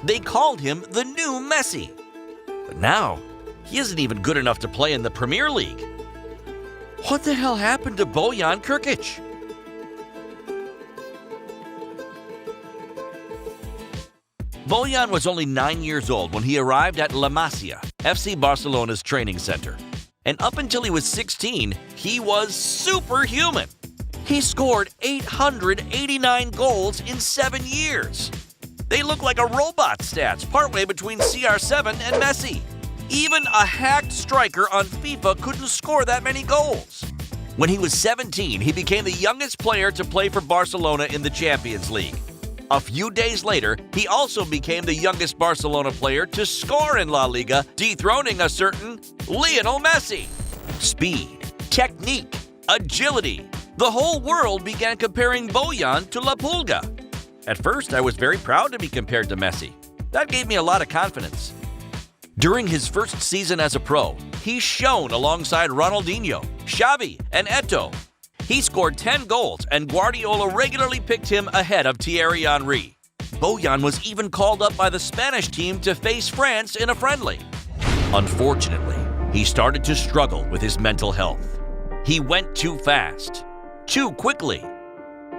They called him the new Messi. But now, he isn't even good enough to play in the Premier League. What the hell happened to Bojan Krkić? Bojan was only 9 years old when he arrived at La Masia, FC Barcelona's training center. And up until he was 16, he was superhuman. He scored 889 goals in 7 years. They look like a robot stats partway between CR7 and Messi. Even a hacked striker on FIFA couldn't score that many goals. When he was 17, he became the youngest player to play for Barcelona in the Champions League. A few days later, he also became the youngest Barcelona player to score in La Liga, dethroning a certain Lionel Messi. Speed, technique, agility. The whole world began comparing Bojan to La Pulga. At first, I was very proud to be compared to Messi. That gave me a lot of confidence. During his first season as a pro, he shone alongside Ronaldinho, Xavi, and Eto'o. He scored 10 goals, and Guardiola regularly picked him ahead of Thierry Henry. Bojan was even called up by the Spanish team to face France in a friendly. Unfortunately, he started to struggle with his mental health. He went too fast, too quickly.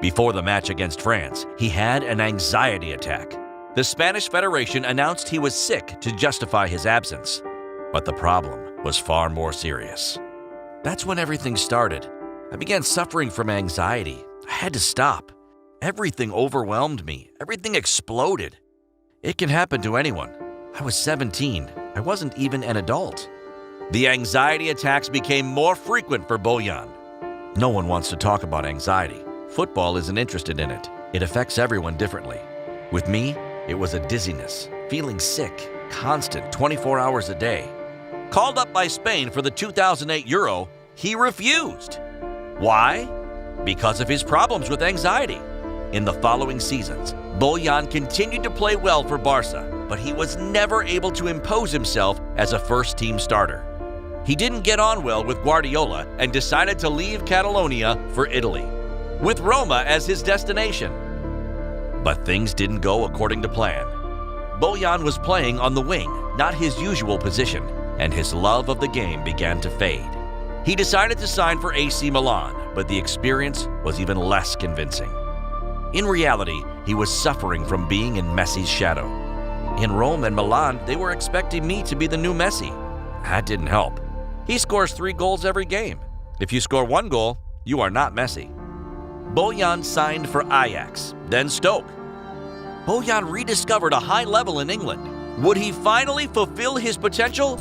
Before the match against France, he had an anxiety attack. The Spanish Federation announced he was sick to justify his absence. But the problem was far more serious. That's when everything started. I began suffering from anxiety. I had to stop. Everything overwhelmed me. Everything exploded. It can happen to anyone. I was 17. I wasn't even an adult. The anxiety attacks became more frequent for Bojan. No one wants to talk about anxiety. Football isn't interested in it. It affects everyone differently. With me, it was a dizziness, feeling sick, constant, 24 hours a day. Called up by Spain for the 2008 Euro, he refused. Why? Because of his problems with anxiety. In the following seasons, Bojan continued to play well for Barca, but he was never able to impose himself as a first-team starter. He didn't get on well with Guardiola and decided to leave Catalonia for Italy, with Roma as his destination. But things didn't go according to plan. Bojan was playing on the wing, not his usual position, and his love of the game began to fade. He decided to sign for AC Milan, but the experience was even less convincing. In reality, he was suffering from being in Messi's shadow. In Rome and Milan, they were expecting me to be the new Messi. That didn't help. He scores 3 goals every game. If you score 1 goal, you are not Messi. Bojan signed for Ajax, then Stoke. Bojan rediscovered a high level in England. Would he finally fulfill his potential?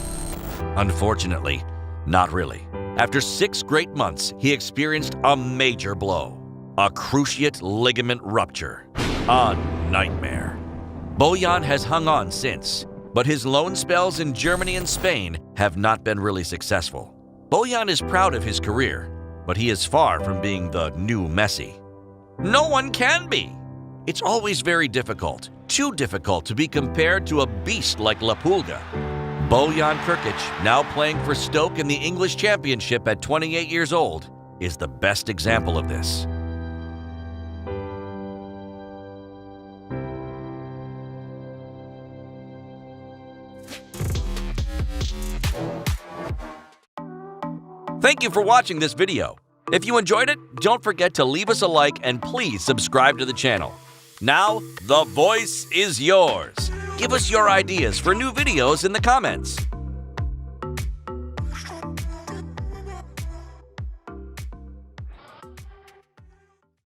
Unfortunately, not really. After 6 great months, he experienced a major blow. A cruciate ligament rupture. A nightmare. Bojan has hung on since, but his loan spells in Germany and Spain have not been really successful. Bojan is proud of his career, but he is far from being the new Messi. No one can be. It's always very difficult, too difficult to be compared to a beast like La Pulga. Bojan Krkić, now playing for Stoke in the English Championship at 28 years old, is the best example of this. Thank you for watching this video. If you enjoyed it, don't forget to leave us a like and please subscribe to the channel. Now, the voice is yours. Give us your ideas for new videos in the comments.